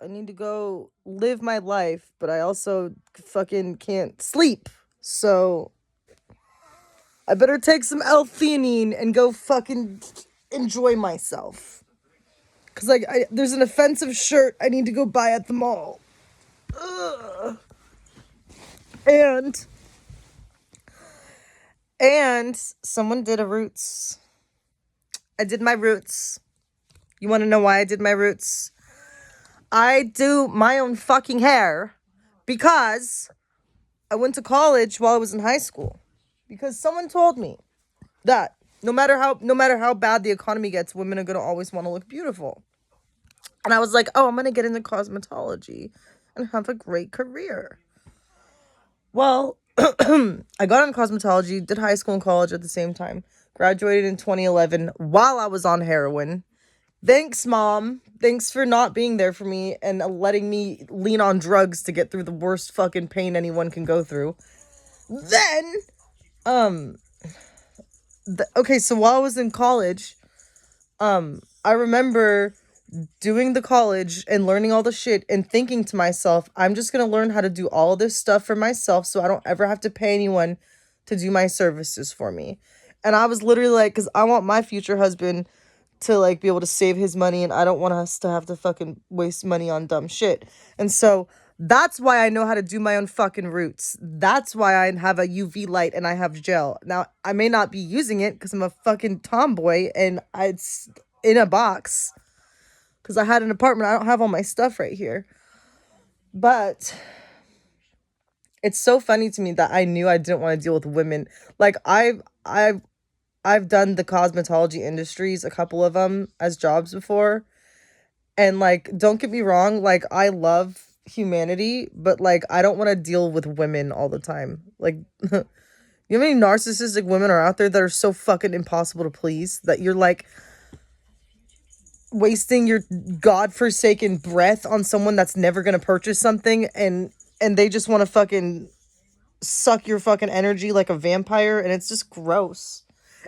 I need to go live my life, but I also fucking can't sleep. So I better take some L-theanine and go fucking enjoy myself. Cause like there's an offensive shirt I need to go buy at the mall. Ugh. And someone did a roots. I did my roots. You want to know why I did my roots? I do my own fucking hair because I went to college while I was in high school. Because someone told me that no matter how bad the economy gets, women are gonna always want to look beautiful. And I was like, oh, I'm gonna get into cosmetology and have a great career. Well, I got into cosmetology, did high school and college at the same time, graduated in 2011 while I was on heroin. Thanks, Mom. Thanks for not being there for me and letting me lean on drugs to get through the worst fucking pain anyone can go through. Then, okay, so while I was in college, I remember doing the college and learning all the shit and thinking to myself, I'm just gonna learn how to do all this stuff for myself so I don't ever have to pay anyone to do my services for me. And I was literally like, because I want my future husband to like be able to save his money and I don't want us to have to fucking waste money on dumb shit. And so that's why I know how to do my own fucking roots. That's why I have a UV light and I have gel. Now, I may not be using it because I'm a fucking tomboy and it's in a box because I had an apartment. I don't have all my stuff right here. But it's so funny to me that I knew I didn't want to deal with women. Like I've done the cosmetology industries, a couple of them as jobs before. And like, don't get me wrong, like I love humanity, but like I don't want to deal with women all the time. Like you know how many narcissistic women are out there that are so fucking impossible to please that you're like wasting your godforsaken breath on someone that's never gonna purchase something and they just want to fucking suck your fucking energy like a vampire and it's just gross.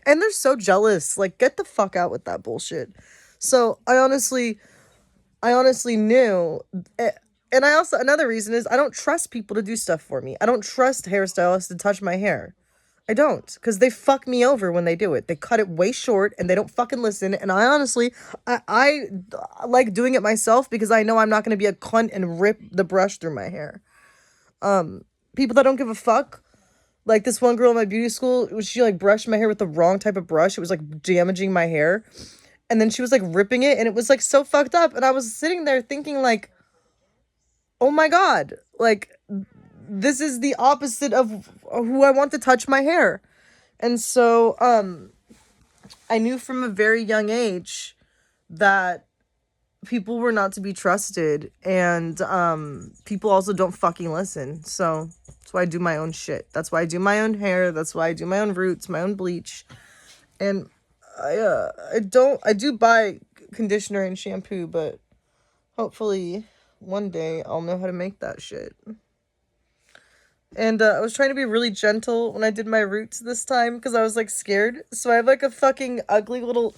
And they're so jealous. Like, get the fuck out with that bullshit. So I honestly knew. And I also, another reason is I don't trust people to do stuff for me. I don't trust hairstylists to touch my hair. I don't, because they fuck me over when they do it. They cut it way short and they don't fucking listen. And I honestly, I like doing it myself because I know I'm not going to be a cunt and rip the brush through my hair. People that don't give a fuck. Like this one girl in my beauty school, she like brushed my hair with the wrong type of brush. It was like damaging my hair. And then she was like ripping it and it was like so fucked up. And I was sitting there thinking like, oh my God, like this is the opposite of who I want to touch my hair. And so, I knew from a very young age that people were not to be trusted and, people also don't fucking listen. So that's why I do my own shit. That's why I do my own hair. That's why I do my own roots, my own bleach. And I do buy conditioner and shampoo, but hopefully one day I'll know how to make that shit. And I was trying to be really gentle when I did my roots this time because I was like scared. So I have like a fucking ugly little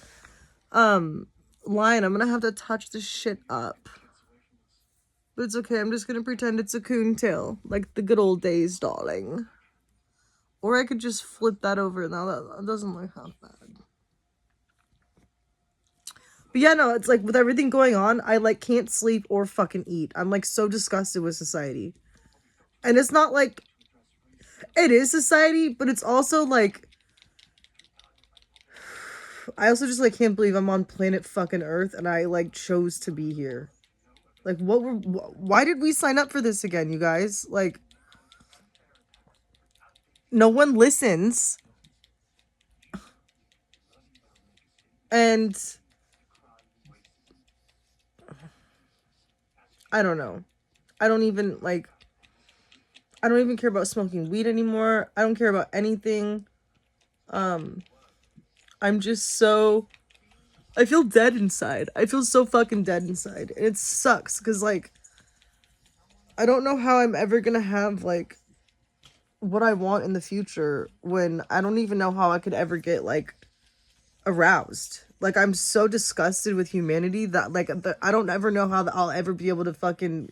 line. I'm gonna have to touch this shit up. But it's okay, I'm just gonna pretend it's a coon tail, like the good old days, darling. Or I could just flip that over. Now that doesn't look half bad. But yeah, no, it's like with everything going on, I like can't sleep or fucking eat. I'm like so disgusted with society. And it's not like it is society, but it's also like I also just like can't believe I'm on planet fucking Earth and I like chose to be here. Like why did we sign up for this again, you guys? Like no one listens. And I don't know. I don't even care about smoking weed anymore. I don't care about anything. I'm just so I feel dead inside. I feel so fucking dead inside. And it sucks because like I don't know how I'm ever gonna have like what I want in the future when I don't even know how I could ever get like aroused. Like, I'm so disgusted with humanity that, like, I don't ever know how I'll ever be able to fucking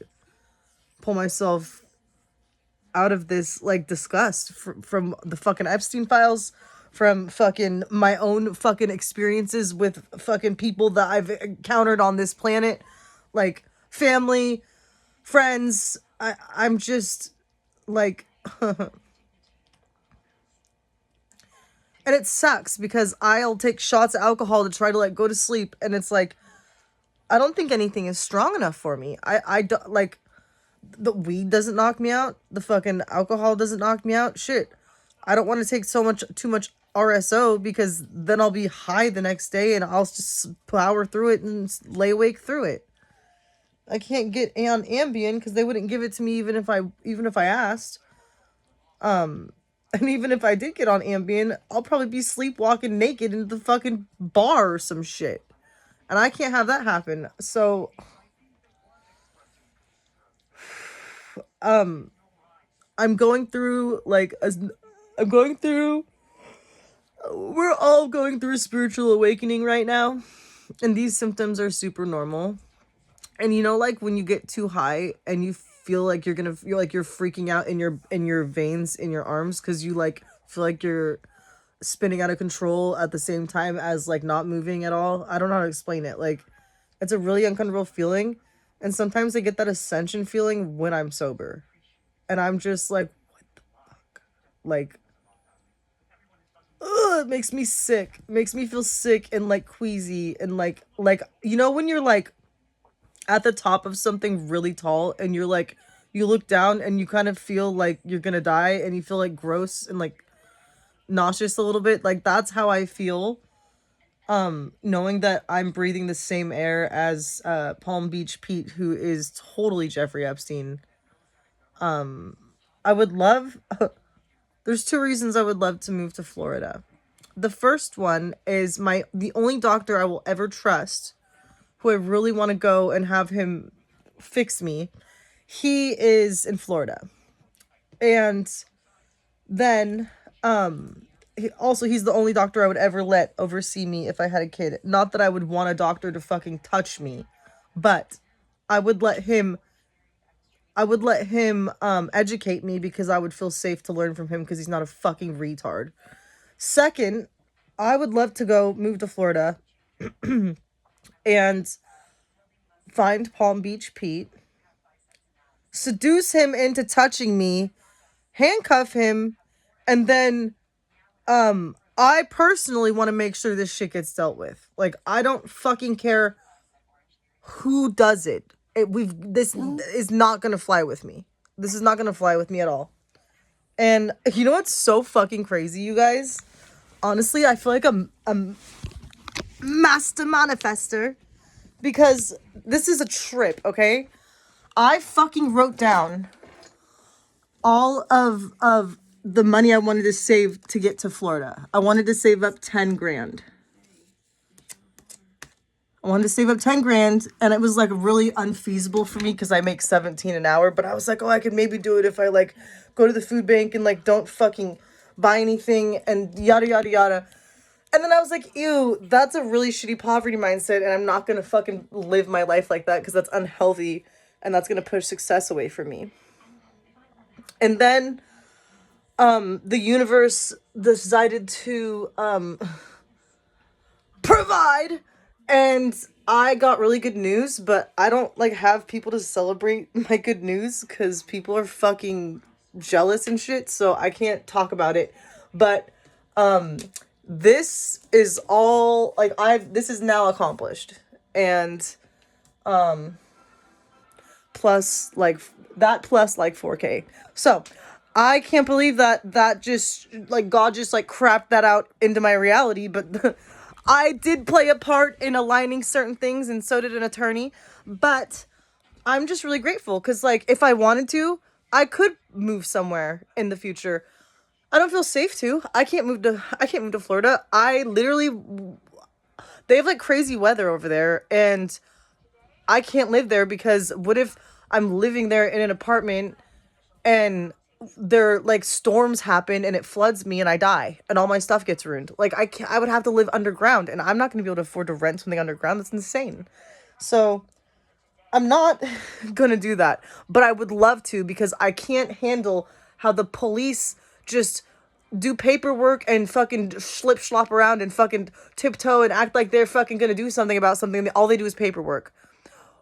pull myself out of this, like, disgust from the fucking Epstein files, from fucking my own fucking experiences with fucking people that I've encountered on this planet, like, family, friends. I'm just, like, and it sucks because I'll take shots of alcohol to try to, like, go to sleep, and it's like, I don't think anything is strong enough for me. I don't, like, the weed doesn't knock me out. The fucking alcohol doesn't knock me out. Shit. I don't want to take too much RSO, because then I'll be high the next day and I'll just power through it and lay awake through it. I can't get on Ambien because they wouldn't give it to me even if I asked. And even if I did get on Ambien, I'll probably be sleepwalking naked into the fucking bar or some shit. And I can't have that happen. So, I'm going through, like, we're all going through a spiritual awakening right now. And these symptoms are super normal. And you know, like, when you get too high and you feel like you're freaking out in your veins in your arms, because you, like, feel like you're spinning out of control at the same time as, like, not moving at all. I don't know how to explain it. Like, it's a really uncomfortable feeling, and sometimes I get that ascension feeling when I'm sober, and I'm just like, what the fuck? Like, ugh, it makes me sick. It makes me feel sick and, like, queasy, and like, you know, when you're, like, at the top of something really tall and you're like, you look down and you kind of feel like you're gonna die and you feel, like, gross and, like, nauseous a little bit. Like, that's how I feel, knowing that I'm breathing the same air as Palm Beach Pete, who is totally Jeffrey Epstein. I would love there's two reasons I would love to move to Florida. The first one is the only doctor I will ever trust, who I really want to go and have him fix me. He is in Florida. And then, he's the only doctor I would ever let oversee me if I had a kid. Not that I would want a doctor to fucking touch me, but I would let him educate me, because I would feel safe to learn from him, because he's not a fucking retard. Second, I would love to move to Florida and find Palm Beach Pete, seduce him into touching me, handcuff him, and then I personally want to make sure this shit gets dealt with. Like, I don't fucking care who does it. This is not gonna fly with me. This is not gonna fly with me at all. And you know what's so fucking crazy, you guys? Honestly, I feel like I'm a master manifester, because this is a trip, okay? I fucking wrote down all of the money I wanted to save to get to Florida. I wanted to save up 10 grand. I wanted to save up 10 grand, and it was, like, really unfeasible for me because I make 17 an hour, but I was like, oh, I could maybe do it if I, like, go to the food bank and, like, don't fucking buy anything and yada, yada, yada. And then I was like, ew, that's a really shitty poverty mindset, and I'm not gonna fucking live my life like that, because that's unhealthy, and that's gonna push success away from me. And then, the universe decided to, provide, and I got really good news, but I don't, like, have people to celebrate my good news, because people are fucking jealous and shit, so I can't talk about it. But, this is all, like, this is now accomplished, and, plus, like, 4K. So, I can't believe that just, like, God just, like, crapped that out into my reality, but I did play a part in aligning certain things, and so did an attorney, but I'm just really grateful, because, like, if I wanted to, I could move somewhere in the future. I don't feel safe to. I can't move to Florida. They have, like, crazy weather over there, and I can't live there, because what if I'm living there in an apartment and there like storms happen and it floods me and I die and all my stuff gets ruined. Like I would have to live underground and I'm not going to be able to afford to rent something underground. That's insane. So I'm not gonna do that, but I would love to because I can't handle how the police just do paperwork and fucking slip slop around and fucking tiptoe and act like they're fucking gonna do something about something. All they do is paperwork.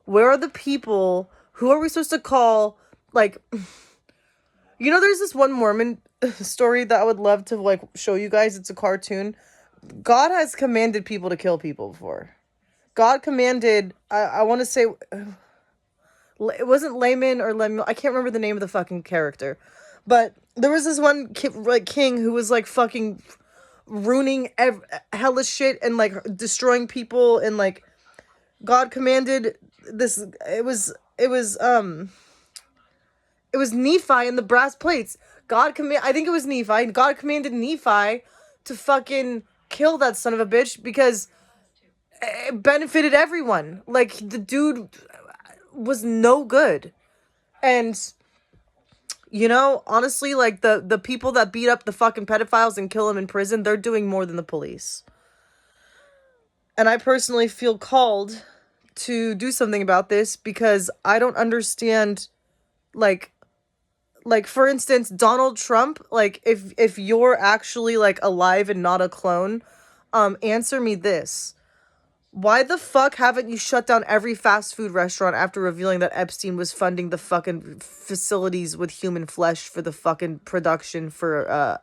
Where are the people? Who are we supposed to call? Like, there's this one Mormon story that I would love to like show you guys. It's a cartoon. God has commanded people to kill people before. God commanded, I want to say, it wasn't Layman or Lemuel. I can't remember the name of the fucking character. But there was this one king who was like fucking ruining hellish shit and like destroying people, and like God commanded this. It was Nephi and the brass plates. I think it was Nephi. God commanded Nephi to fucking kill that son of a bitch because it benefited everyone. Like, the dude was no good. And, honestly, like, the people that beat up the fucking pedophiles and kill them in prison, they're doing more than the police. And I personally feel called to do something about this because I don't understand, like for instance, Donald Trump, like, if you're actually, like, alive and not a clone, answer me this. Why the fuck haven't you shut down every fast food restaurant after revealing that Epstein was funding the fucking facilities with human flesh for the fucking production for,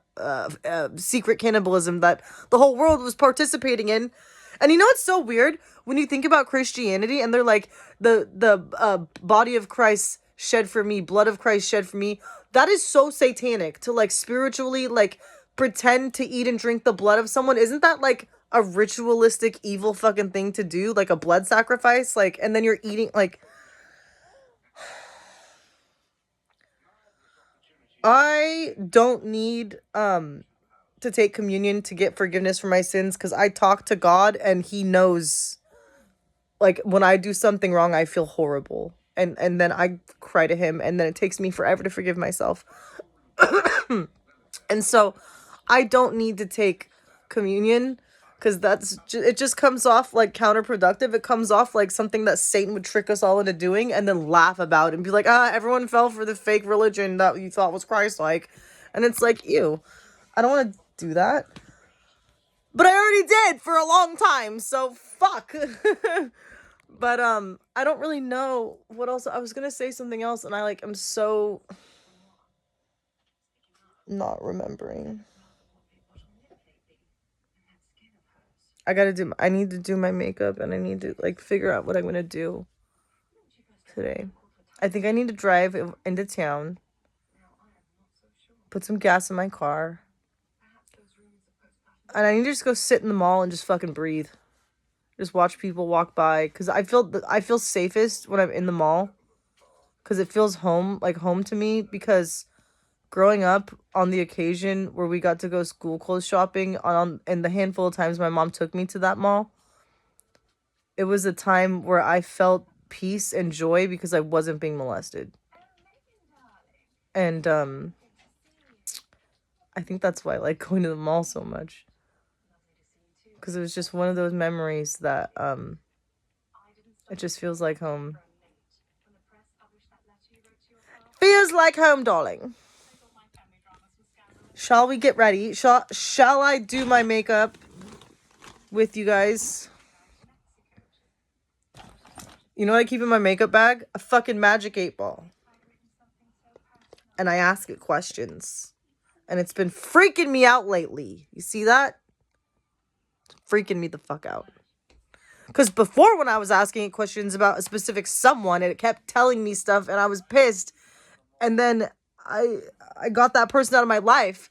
secret cannibalism that the whole world was participating in? And it's so weird when you think about Christianity and they're like, the body of Christ shed for me, blood of Christ shed for me. That is so satanic to like spiritually like pretend to eat and drink the blood of someone. Isn't that like a ritualistic evil fucking thing to do? Like a blood sacrifice? Like, and then you're eating like... I don't need to take communion to get forgiveness for my sins because I talk to God and he knows, like, when I do something wrong, I feel horrible. And then I cry to him, and then it takes me forever to forgive myself. And so I don't need to take communion because it just comes off like counterproductive. It comes off like something that Satan would trick us all into doing and then laugh about and be like, everyone fell for the fake religion that you thought was Christ-like. And it's like, ew, I don't want to do that. But I already did for a long time, so fuck. But I don't really know what else. I was gonna say something else, and I'm so not remembering. I need to do my makeup, and I need to like figure out what I'm gonna do today. I think I need to drive into town, put some gas in my car, and I need to just go sit in the mall and just fucking breathe. Just watch people walk by, because I feel safest when I'm in the mall, because it feels home to me. Because growing up, on the occasion where we got to go school clothes shopping, and the handful of times my mom took me to that mall, it was a time where I felt peace and joy because I wasn't being molested. And I think that's why I like going to the mall so much, because it was just one of those memories that it just feels like home. Feels like home, darling. Shall we get ready? Shall I do my makeup with you guys? You know what I keep in my makeup bag? A fucking Magic 8 Ball. And I ask it questions. And it's been freaking me out lately. You see that? It's freaking me the fuck out. Because before, when I was asking it questions about a specific someone, it kept telling me stuff and I was pissed. And then I got that person out of my life.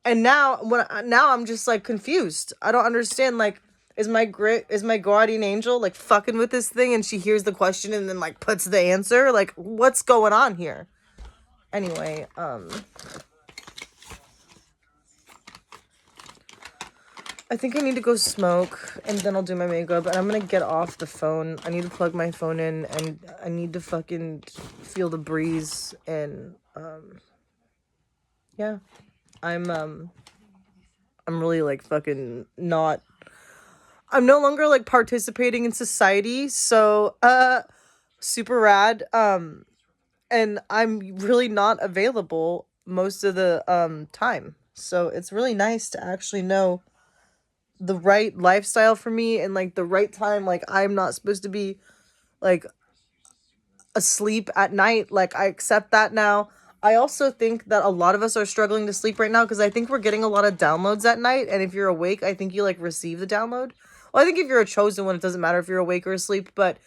And now I'm just like confused. I don't understand, like, is my guardian angel like fucking with this thing and she hears the question and then like puts the answer? Like, what's going on here? Anyway, I think I need to go smoke and then I'll do my makeup, and I'm gonna get off the phone. I need to plug my phone in and I need to fucking feel the breeze and yeah, I'm I'm really like fucking not. I'm no longer like participating in society, so super rad. And I'm really not available most of the time. So it's really nice to actually know the right lifestyle for me and like the right time. Like I'm not supposed to be like asleep at night. Like I accept that now. I also think that a lot of us are struggling to sleep right now because I think we're getting a lot of downloads at night. And if you're awake, I think you like receive the download. Well, I think if you're a chosen one, it doesn't matter if you're awake or asleep, but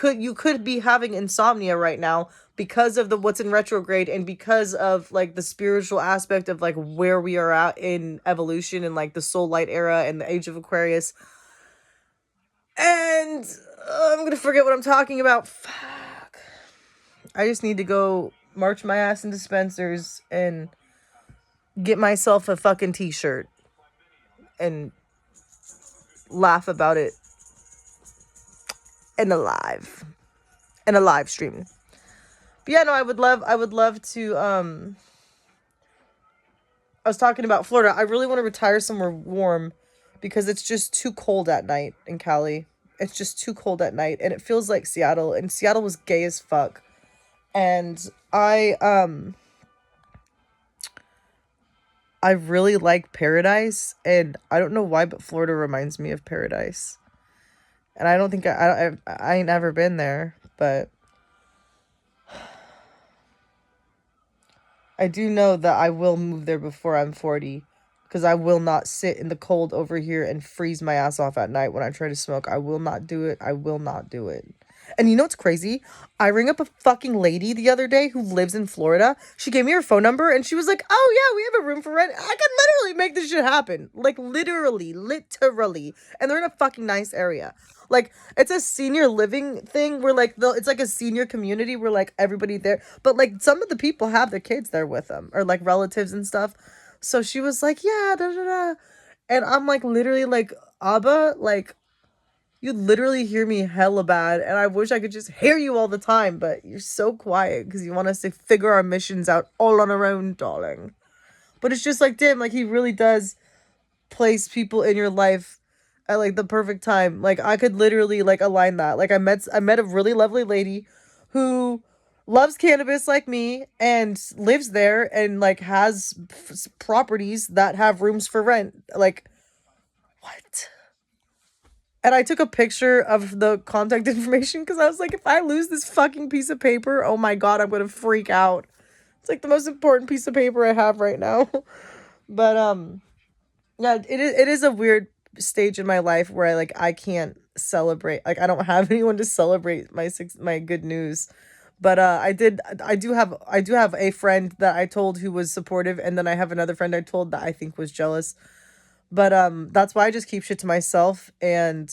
you could be having insomnia right now because of the what's in retrograde and because of like the spiritual aspect of like where we are at in evolution and like the soul light era and the age of Aquarius. And I'm gonna forget what I'm talking about. Fuck. I just need to go march my ass into Spencer's and get myself a fucking t-shirt and laugh about it in a live stream. But yeah, no, I would love to I was talking about Florida. I really want to retire somewhere warm because it's just too cold at night in Cali. It's just too cold at night and it feels like Seattle, and Seattle was gay as fuck. And I really like Paradise, and I don't know why, but Florida reminds me of Paradise. And I don't think I ain't ever been there, but I do know that I will move there before I'm 40 because I will not sit in the cold over here and freeze my ass off at night when I try to smoke. I will not do it. I will not do it. And you know what's crazy? I rang up a fucking lady the other day who lives in Florida. She gave me her phone number and she was like, "Oh yeah, we have a room for rent. I can literally make this shit happen." Like literally. And they're in a fucking nice area. Like it's a senior living thing where like it's like a senior community where like everybody there, but like some of the people have their kids there with them or like relatives and stuff. So she was like, "Yeah, da da da," and I'm like literally like, "Abba, like you literally hear me hella bad, and I wish I could just hear you all the time, but you're so quiet because you want us to figure our missions out all on our own, darling." But it's just like, damn, like he really does place people in your life at like the perfect time. Like I could literally like align that. Like I met a really lovely lady who loves cannabis like me and lives there and like has properties that have rooms for rent. Like what? And I took a picture of the contact information because I was like, if I lose this fucking piece of paper, oh my god, I'm gonna freak out. It's like the most important piece of paper I have right now. But yeah, it is a weird stage in my life where I can't celebrate. Like I don't have anyone to celebrate my good news. But I do have a friend that I told who was supportive, and then I have another friend I told that I think was jealous. But that's why I just keep shit to myself, and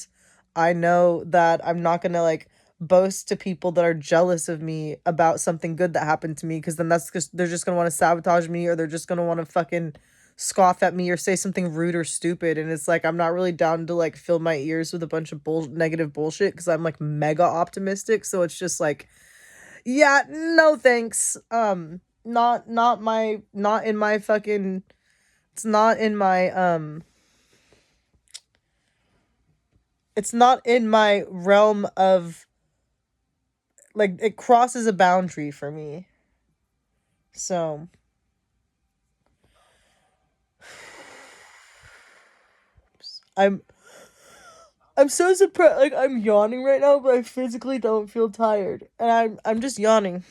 I know that I'm not gonna like boast to people that are jealous of me about something good that happened to me, because then that's just they're just gonna want to sabotage me, or they're just gonna want to fucking scoff at me or say something rude or stupid. And it's like I'm not really down to like fill my ears with a bunch of negative bullshit because I'm like mega optimistic. So it's just like, yeah, no thanks. Not in my fucking it's not in my it's not in my realm of like it crosses a boundary for me. So I'm I'm so surprised. Like I'm yawning right now, but I physically don't feel tired, and I'm just yawning,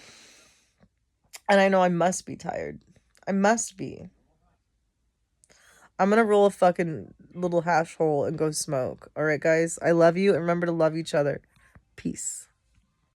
and I know I must be tired. I must be. I'm gonna roll a fucking little hash hole and go smoke. All right, guys. I love you, and remember to love each other. Peace.